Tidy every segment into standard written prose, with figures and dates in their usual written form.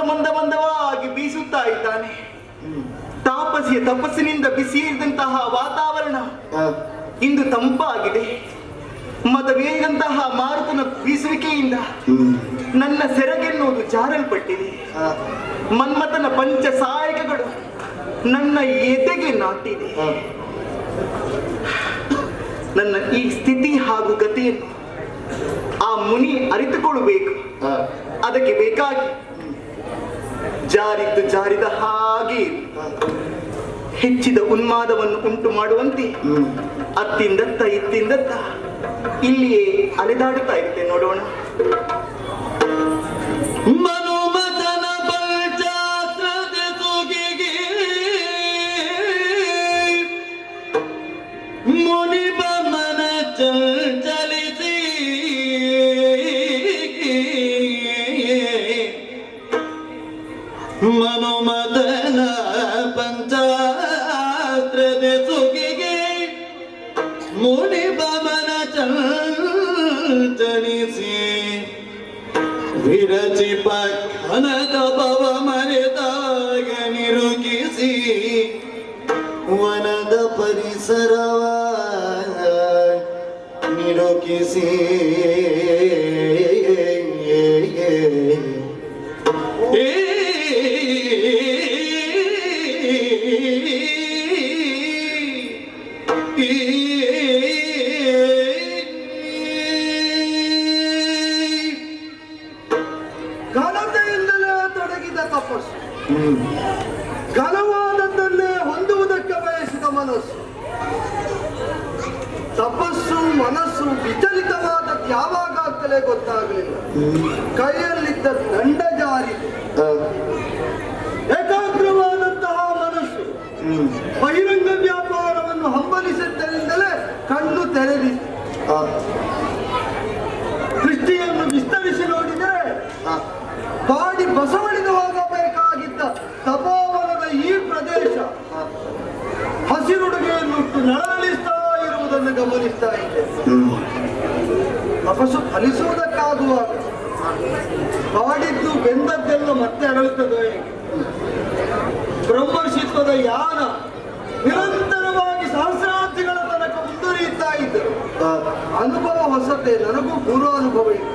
ಮಂದ ಮಂದವಾಗಿ ಬೀಸುತ್ತಾ ಇದ್ದಾನೆ. ತಪಸ್ಸಿನಿಂದ ಬಿಸಿಯಿರಿದಂತಹ ವಾತಾವರಣ ಇಂದು ತಂಪಾಗಿದೆ. ಮದವೇರಿದಂತಹ ಮಾರುತನ ಬೀಸುವಿಕೆಯಿಂದ ನನ್ನ ಸೆರಗೆನ್ನುವುದು ಜಾರಲ್ಪಟ್ಟಿದೆ. ಮನ್ಮಥನ ಪಂಚ ಸಾಯಕಗಳು ನನ್ನ ಎದೆಗೆ ನಾಟಿದೆ. ನನ್ನ ಈ ಸ್ಥಿತಿ ಹಾಗೂ ಗತಿಯನ್ನು ಆ ಮುನಿ ಅರಿತುಕೊಳ್ಳಬೇಕು. ಅದಕ್ಕೆ ಬೇಕಾಗಿ ಜಾರಿದ ಹಾಗೆ ಹೆಚ್ಚಿದ ಉನ್ಮಾದವನ್ನು ಉಂಟು ಮಾಡುವಂತೆ ಅತ್ತಿಂದತ್ತ ಇತ್ತಿಂದತ್ತ ಇಲ್ಲಿಯೇ ಅಲೆದಾಡುತ್ತಾ ಇರುತ್ತೆ. ನೋಡೋಣ. ಮನುಮತನ ಪಂಚಾಸ್ತ್ರದ ಸುಗಿಗೆ ಮುನಿಬಮ್ಮನ ಚಲಿಸಿ ಮನುಮತನ ಪಂಚಾಸ್ತ್ರದ ಸುಗಿಗೆ ಮುನಿಬಮ್ಮನ ಚಲಿಸಿ ವಿರಚಿ ಪಕ್ಕನದ ಪವ ಮರೆತಾಗ ನಿರುಗಿಸಿ ವನದ ಪರಿಸರವ ನಿರುಗಿಸಿ ಘನತೆಯಿಂದಲೇ ತೊಡಗಿದ ತಪಸ್ಸು, ಘನವಾದದ್ದನ್ನೇ ಹೊಂದುವುದಕ್ಕೆ ಬಯಸಿದ ಮನಸ್ಸು. ತಪಸ್ಸು ಮನಸ್ಸು ವಿಚಲಿತವಾದದ್ದು ಯಾವಾಗ ಅಂತಲೇ ಗೊತ್ತಾಗಲಿಲ್ಲ. ಕೈಯಲ್ಲಿದ್ದ ದಂಡ ಜಾರಿತು. ಏಕಾಗ್ರವಾದಂತಹ ಮನಸ್ಸು ಬಹಿರಂಗ ವ್ಯಾಪಾರವನ್ನು ಹಂಬಲಿಸಿದ್ದರಿಂದಲೇ ಕಣ್ಣು ತೆರೆದಿತ್ತು. ದೃಷ್ಟಿಯನ್ನು ವಿಸ್ತರಿಸಿ ನೋಡಿದರೆ ಬಾಡಿ ಬಸವಳಿದು ಹೋಗಬೇಕಾಗಿದ್ದ ತಪೋವನದ ಈ ಪ್ರದೇಶ ಹಸಿರುಡುಗೆಯನ್ನುಟ್ಟು ನಳನಳಿಸ್ತಾ ಇರುವುದನ್ನು ಗಮನಿಸ್ತಾ ಇದೆ. ತಪಸ್ಸು ಫಲಿಸುವುದಕ್ಕಾಗುವಾಗ ಬಾಡಿದ್ದು ಬೆಂದದ್ದೆಲ್ಲ ಮತ್ತೆ ಅರಳುತ್ತದೋ ಹೇಗೆ? ಬ್ರಹ್ಮರ್ಷಿತ್ವದ ಯಾನ ನಿರಂತರವಾಗಿ ಸಹಸ್ರಾಬ್ದಿಗಳ ತನಕ ಮುಂದುವರಿಯುತ್ತಾ ಇದ್ದರು. ಅನುಭವ ಹೊಸತೆ, ನನಗೂ ಪೂರ್ವ ಅನುಭವ ಇದೆ.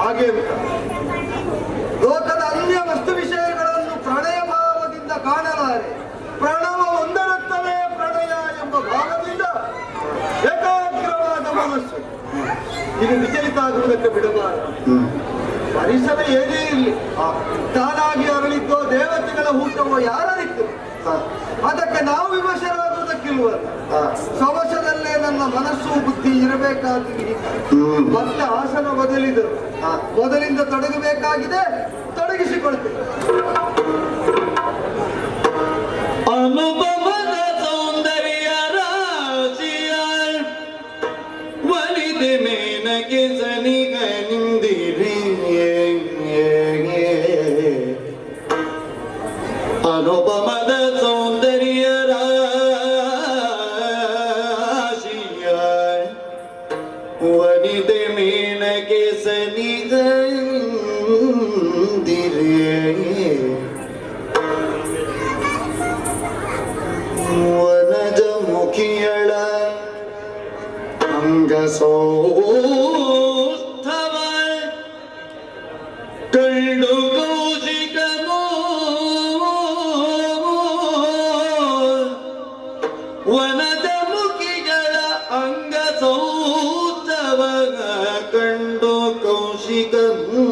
ಹಾಗೆ ಲೋಕದ ಅನ್ಯ ವಸ್ತು ವಿಷಯಗಳನ್ನು ಪ್ರಣಯ ಭಾವದಿಂದ ಕಾಣಲಾರೆ. ಪ್ರಣವ ಒಂದರತ್ತಲೇ ಪ್ರಣಯ ಎಂಬ ಭಾವದಿಂದ ಏಕಾಗ್ರವಾದ ಮನಸ್ಸು ಇದು ವಿಚಲಿತ ಆಗುವುದಕ್ಕೆ ಬಿಡಬಾರದು. ಪರಿಸರ ಏನೇ ಇರಲಿ, ತಾನಾಗಿ ಅರಳಿದ್ದೋ ದೇವತೆಗಳ ಊಟವೋ ಯಾರಿತ್ತು, ಅದಕ್ಕೆ ನಾವು ವಿಮರ್ಶರಾಗುವುದಕ್ಕಿಲ್ವಲ್ಲ. ಸವಶದಲ್ಲೇ ನನ್ನ ಮನಸ್ಸು ಬುದ್ಧಿ ಇರಬೇಕಾಗಿ ಮತ್ತೆ ಆಸನ ಬದಲಿದರು. ಮೊದಲಿಂದ ತೊಡಗಬೇಕಾಗಿದೆ, ತೊಡಗಿಸಿಕೊಳ್ತೇವೆ. ಅನುಪಮದ ಸೌಂದರ್ಯ ರಾಶಿಯ ಒಲಿದೆ ಮೇನಗೆ ಸನಿಗ ನಿಂದಿರಿ. ಅನುಪಮದ ಸೌಂದರ್ಯ ರಾಶಿಯ ಒಲಿದೆ ಮೇನಗೆ ಸನಿಗ ವನಜ ಮುಖಿಯಳ ಅಂಗಸೌಷ್ಠವ ಕಂಡು ಕೌಶಿಕನು ವನಜ ಮುಖಿಗಳ ಅಂಗಸೌಷ್ಠವ ಕಂಡು ಕೌಶಿಕನು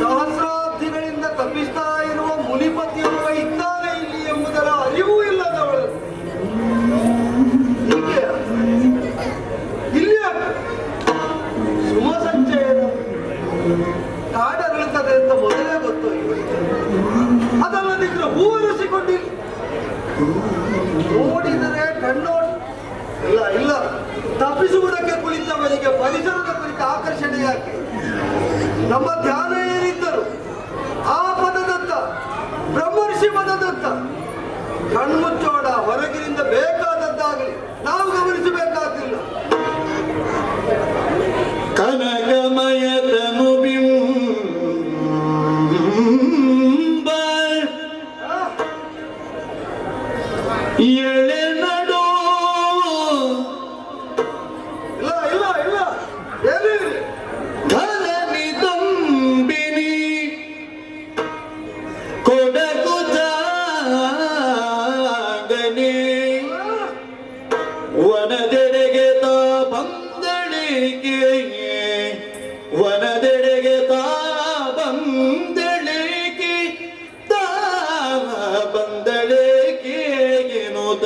ಸಹಸ್ರಾಬ್ದಿಗಳಿಂದ ತಪ್ಪಿಸ್ತಾ ಇರುವ ಮುನಿಪತಿಯೊಬ್ಬ ಇದ್ದಾನೆ ಇಲ್ಲಿ ಎಂಬುದರ ಅರಿವು ಇಲ್ಲದವಳು ಇಲ್ಲಿ ಸುಮ ಸಂಚಯನ ಕಾಡರಳುತ್ತದೆ ಅಂತ ಮೊದಲೇ ಗೊತ್ತು. ಅದಲ್ಲದಿದ್ರೆ ಹೂವರಿಸಿಕೊಂಡಿಲ್ಲ. ನೋಡಿದರೆ ಕಣ್ಣೋಡಿ ಇಲ್ಲ ತಪ್ಪಿಸುವುದಕ್ಕೆ ಕುಳಿತವರಿಗೆ ಪರಿಸರದ ಕುರಿತ ಆಕರ್ಷಣೆ ಯಾಕೆ? ನಮ್ಮ ಧ್ಯಾನ ಏನಿದ್ದರು ಆ ಪದದತ್ತ, ಬ್ರಹ್ಮರ್ಷಿ ಪದದತ್ತ ಕಣ್ಮುಚ್ಚೋಣ, ಹೊರಗಿನಿಂದ ಬೇಕಾದದ್ದಾಗಲಿ ನಾವು ಗಮನಿಸಬೇಕಾಗಿಲ್ಲ. ಕನಕಮಯತನು ಬಿಂಬ ಎಳೆ ನಡು ಇಲ್ಲ ಇಲ್ಲ ಇಲ್ಲ, ಏನಿದೆ? ಧರಣಿ ತುಂಬಿನಿ ಕೊಡಗು ಜಾಗನೆ ವನದೆಡೆಗೆ ತಾ ಬಂದಳಿಕೆ ವನದೆಡೆಗೆ ತಾ ಬಂದಳಿಕೆ ತಾ ಬಂದಳಿಕೆ ಎನ್ನುತ್ತ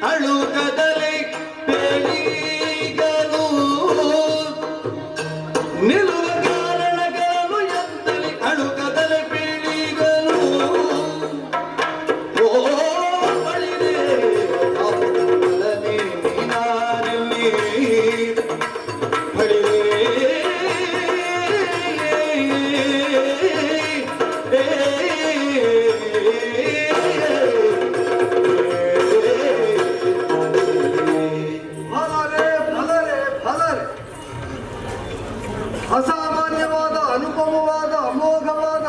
ಅಳುಕದಲೆ ಬೆಳಿಗಲು ನಿಲ್ಲುವ ಕಾರಣಗಳನ್ನು ಎಂದಲಿ ಅಳುಕದಲೆ ಬೆಳಿಗಲು ಓ ಬಳಿರೆ ನೀನಾರಲ್ಲಿ ಬಳಿರೆ ಅಸಾಮಾನ್ಯವಾದ, ಅನುಪಮವಾದ, ಅಮೋಘವಾದ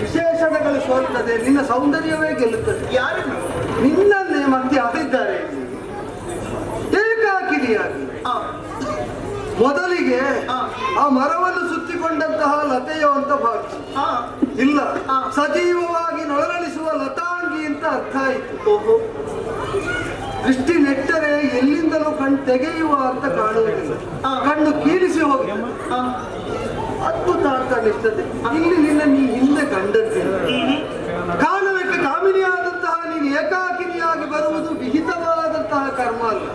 ವಿಶೇಷಣಗಳು ಸೋಲ್ತದೆ. ನಿನ್ನ ಸೌಂದರ್ಯವೇ ಗೆಲ್ಲುತ್ತದೆ. ಯಾರನ್ನು? ನಿನ್ನನ್ನೇ ಮತ್ತೆ ಆಗಿದ್ದಾರೆ ಏಕಾಕಿನಿಯಾಗಿ. ಮೊದಲಿಗೆ ಆ ಮರವನ್ನು ಸುತ್ತಿಕೊಂಡಂತಹ ಲತೆಯೋ ಅಂತ ಭಾವಿಸಿ, ಇಲ್ಲ ಸಜೀವವಾಗಿ ನಳನಳಿಸುವ ಲತಾಂಗಿ ಅಂತ ಅರ್ಥ ಆಯಿತು. ಓಹೋ, ದೃಷ್ಟಿ ನೆಟ್ಟರೆ ಎಲ್ಲಿಂದಲೂ ಕಣ್ಣು ತೆಗೆಯುವ ಅಂತ ಕಾಣುವುದಿಲ್ಲ, ಕಣ್ಣು ಕೀಲಿಸಿ ಹೋಗಿ ಅದ್ಭುತ ಅಂತ ಅನಿಸ್ತದೆ. ಇಲ್ಲಿ ನಿನ್ನ ನೀ ಹಿಂದೆ ಕಂಡದ್ದಿಲ್ಲ. ಕಾಣುವುದಕ್ಕೆ ಕಾಮಿನಿಯಾದಂತಹ ನೀನು ಏಕಾಕಿನಿಯಾಗಿ ಬರುವುದು ವಿಹಿತವಾದಂತಹ ಕರ್ಮ ಅಲ್ಲ.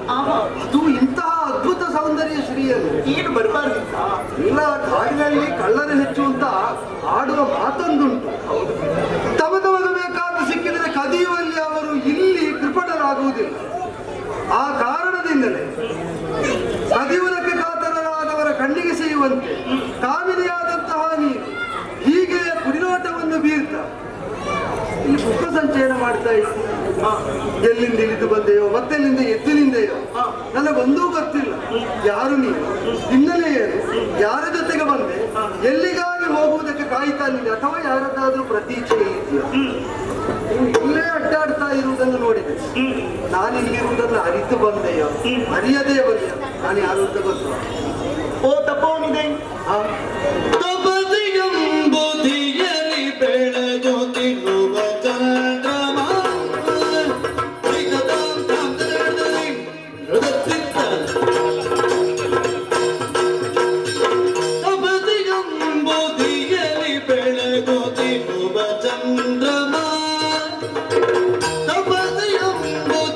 ಅದು ಇಂತಹ ಅದ್ಭುತ ಸೌಂದರ್ಯ ಶ್ರೀಯರು ಏನು ಬರಬಾರ್ದಿತ್ತ? ಇಲ್ಲ, ಕಾಡಿನಲ್ಲಿ ಕಳ್ಳರು ಹೆಚ್ಚು ಅಂತ ಆಡುವ ಮಾತೊಂದುಂಟು. ತಮಗವಾಗ ಬೇಕಾದ ಸಿಕ್ಕಿದರೆ ಕದಿಯುವಲ್ಲಿ ಅವರು ಇಲ್ಲಿ ಕೃಪಣರಾಗುವುದಿಲ್ಲ. ಆ ಕಾರಣದಿಂದಲೇ ಕದಿಯುವುದಕ್ಕೆ ಕಾತರರಾದವರ ಕಣ್ಣಿಗೆ ಸಿಗುವಂತೆ ಕಾಮಿನಿಯಾದಂತಹ ನೀನು ಹೀಗೆ ಕುಡಿನೋಟವನ್ನು ಬೀರ್ತ ಇಲ್ಲಿ ಪುಷ್ಪ ಸಂಚಯನ ಮಾಡ್ತಾ ಇತ್ತು. ಎಲ್ಲಿಂದ ಇಳಿದು ಬಂದೆಯೋ ಮತ್ತೆಲ್ಲಿಂದ ಎದ್ದು ನಿಂದೆಯೋ ನನಗೊಂದೂ ಗೊತ್ತಿಲ್ಲ. ಯಾರು ನೀನು, ಹಿನ್ನೆಲೆ ಏನು, ಯಾರ ಜೊತೆಗೆ ಬಂದೆ, ಎಲ್ಲಿಗಾಗಿ ಹೋಗುವುದಕ್ಕೆ ಕಾಯ್ತಾ ನಿಂದೆ, ಅಥವಾ ಯಾರದ್ದಾದ್ರೂ ಪ್ರತೀಕ್ಷೆಯಲ್ಲಿದೆಯಾ? ಇಲ್ಲೇ ಅಡ್ಡಾಡ್ತಾ ಇರುವುದನ್ನು ನೋಡಿದೆ. ನಾನಿಲ್ಲಿರುವುದನ್ನು ಅರಿತು ಬಂದೆಯೋ ಅರಿಯದೇ ಬಂದೆಯೋ ನಾನು ಯಾರು ಅಂತ ಗೊತ್ತು. ಓ ತಪೋನಿದೆ ತಪದಿಯಂಬುದಿಯಲಿ ಬೆಳಗುತ್ತಿರುವ ಚಂದ್ರಮ ತಪದಿಯಂಬುದಿಯಲಿ ಬೆಳಗುತ್ತಿರುವ ಚಂದ್ರಮ ತಪದಿಯಂಬುದಿಯಲಿ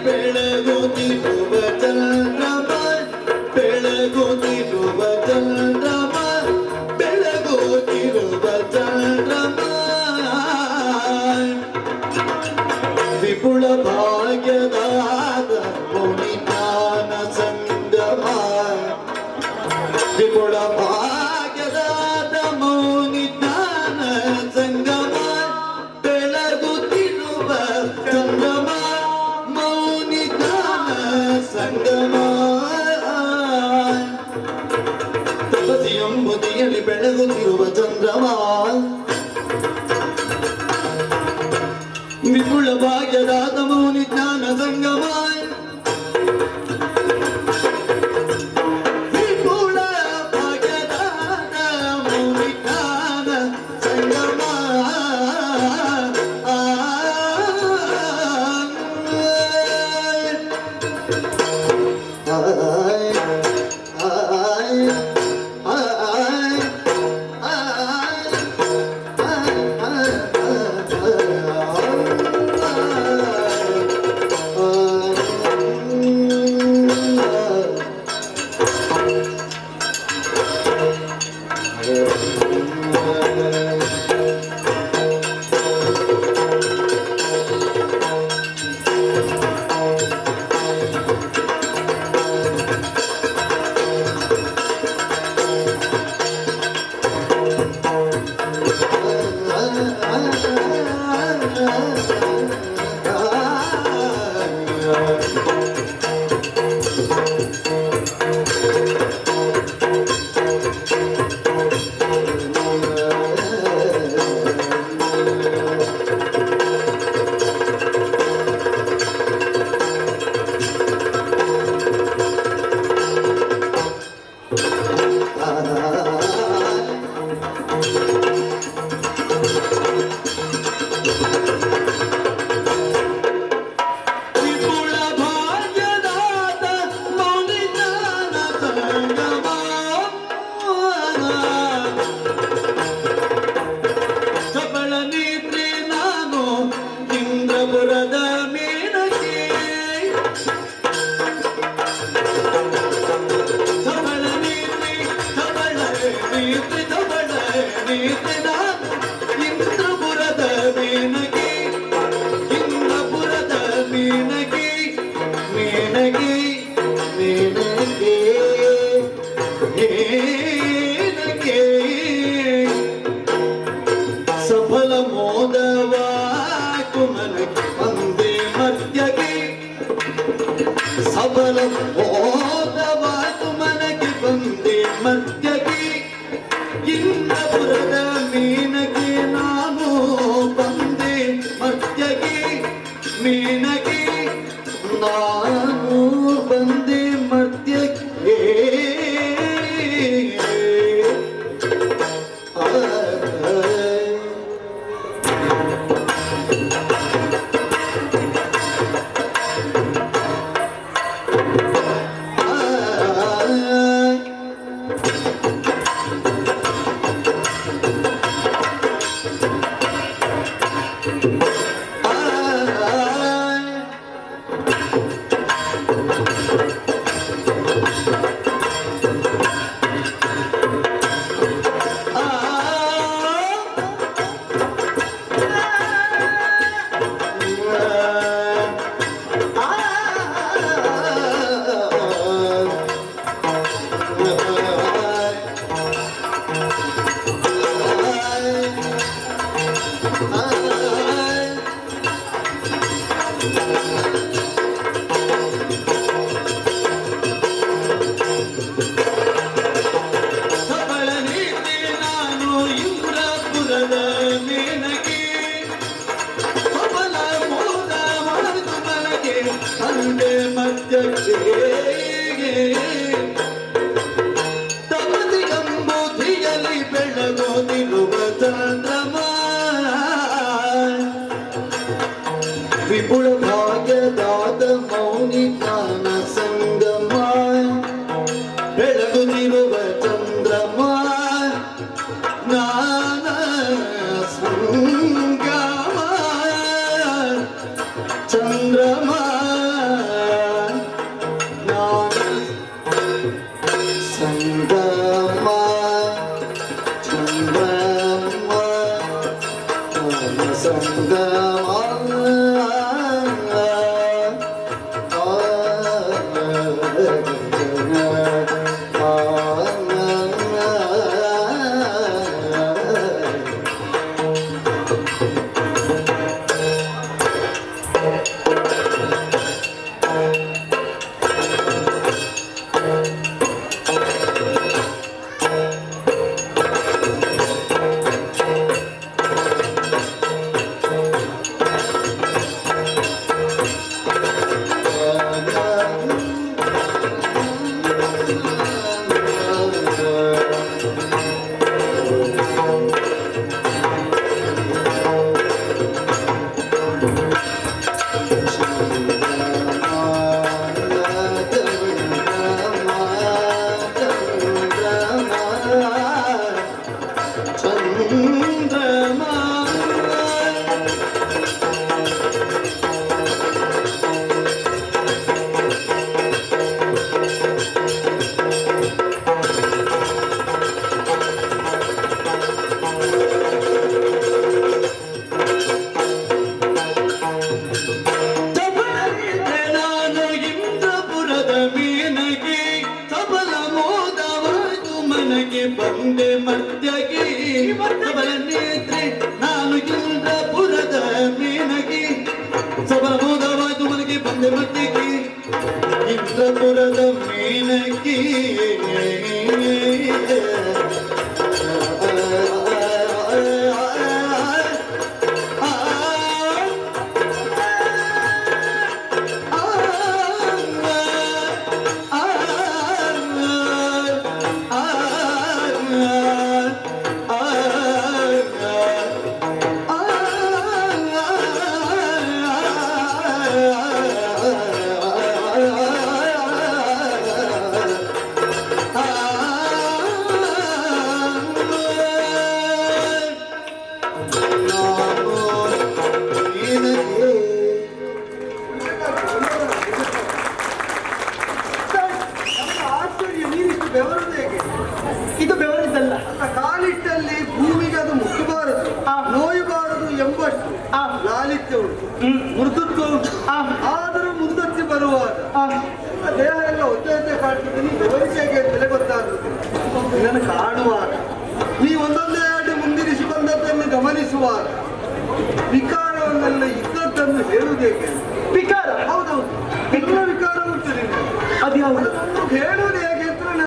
ಬೆಳಗುತ್ತಿರುವ ಚಂದ್ರಮ ಬೆಳಗುತ್ತಿರುವ ಚಂದ್ರಮ ಬೆಳಗುತ್ತಿರುವ ಚಂದ್ರಮ ವಿಪುಲ ಭಾಗ್ಯದಾದ ಮುನಿಜ್ಞಾನ ಸಂಗಮ ವಿಪುಲ ಭಾಗ್ಯದಾದ ಮುನಿಜ್ಞಾನ ಸಂಗಮ ಬೆಳಗುತ್ತಿರುವ ಚಂದ್ರಮ ಮೌನಿಜ್ಞಾನ ಸಂಗಮ ಬದಿಯಲ್ಲಿ ಬೆಳಗುತ್ತಿರುವ ಚಂದ್ರಮ ವಿಪುಲ ಭಾಗ್ಯದಾತ ಮೌನಿ ಜ್ಞಾನ ಸಂಗಮ ವಿಪುಲ ಭಾಗ್ಯದಾತ ಮೌನಿ ಜ್ಞಾನ ಸಂಗಮ ಸಫಲ ಮೋದವಾಕು ನನಗೆ ಒಂದೇ ಮಧ್ಯಗೆ ಸಫಲ ಮೋದವಾಕು ನನಗೆ ಬಂದೇ ಮಧ್ಯಗೆ ಇಂದ್ರಪುರದ ಮೀನಗೆ ನಾನು ಬಂದೆ ಮಧ್ಯಗೆ ಮೀನಗೆ ನಾನು ಬಂದೆ ಮಧ್ಯಗೆ ತಮದಿ ಗಂಬೂದಿಯಲ್ಲಿ ಬೆಳಗೋದಿರುವ ಚಂದ್ರಮ ವಿಪುಲ ಭಾಗ್ಯದಾದ ಮೌನಿ ಜ್ಞಾನ ಸಂಗಮ ಬೆಳಗುತ್ತಿರುವ ಚಂದ್ರಮ ಜ್ಞಾನ ಸಂಗಮ ಚಂದ್ರಮ ಮನೆಗೆ ಬಂದೆ ಮರ್ತ್ಯಗಿ ಸಬಲ ನೇತ್ರಿ ನಾನು ಇಂದ್ರಪುರದ ಮೇನಗಿ ಸಬಲ ಮೋದವಾಯ್ತು ಮನೆಗೆ ಬಂದೆ ಮರ್ತ್ಯಗಿ ಇಂದ್ರಪುರದ ಮೇನಗಿ ಆಶ್ಚರ್ಯ, ನೀನಿಷ್ಟು ಬೆವರದು ಹೇಗೆ? ಇದು ಬೆವರಿದ್ದಲ್ಲ. ಕಾಲಿಟ್ಟಲ್ಲಿ ಭೂಮಿಗೆ ಅದು ಮುಟ್ಟಬಾರದು, ನೋಯಬಾರದು ಎಂಬಷ್ಟು ಲಾಲಿತ್ಯ ಉಂಟು, ಮೃದುತ್ವ ಉಂಟು. ಆದರೂ ಮುಂದಕ್ಕೆ ಬರುವಾಗ ದೇಹ ಎಲ್ಲ ಒತ್ತೆ ಕಾಡ್ತಿದ್ದೆ. ನೀ ಬೆವರಿಸೇಗೆ ಅಂತಲೇ ಗೊತ್ತಾಗುತ್ತೆ. ಇದನ್ನು ಕಾಣುವಾಗ, ನೀ ಒಂದೊಂದೇ ಅಡಿ ಮುಂದಿರಿಸಿ ಬಂದದ್ದನ್ನು ಗಮನಿಸುವಾಗ ವಿಕಾರವನ್ನೆಲ್ಲ ಇದ್ದದ್ದನ್ನು ಹೇಳುವುದೇಕೆ? ವಿಕಾರ? ಹೌದೌದು, ಎಲ್ಲ ವಿಕಾರ ಉಂಟು ನಿನ್ನೆ. ಅದು ಯಾವುದು? ಹೇಳು.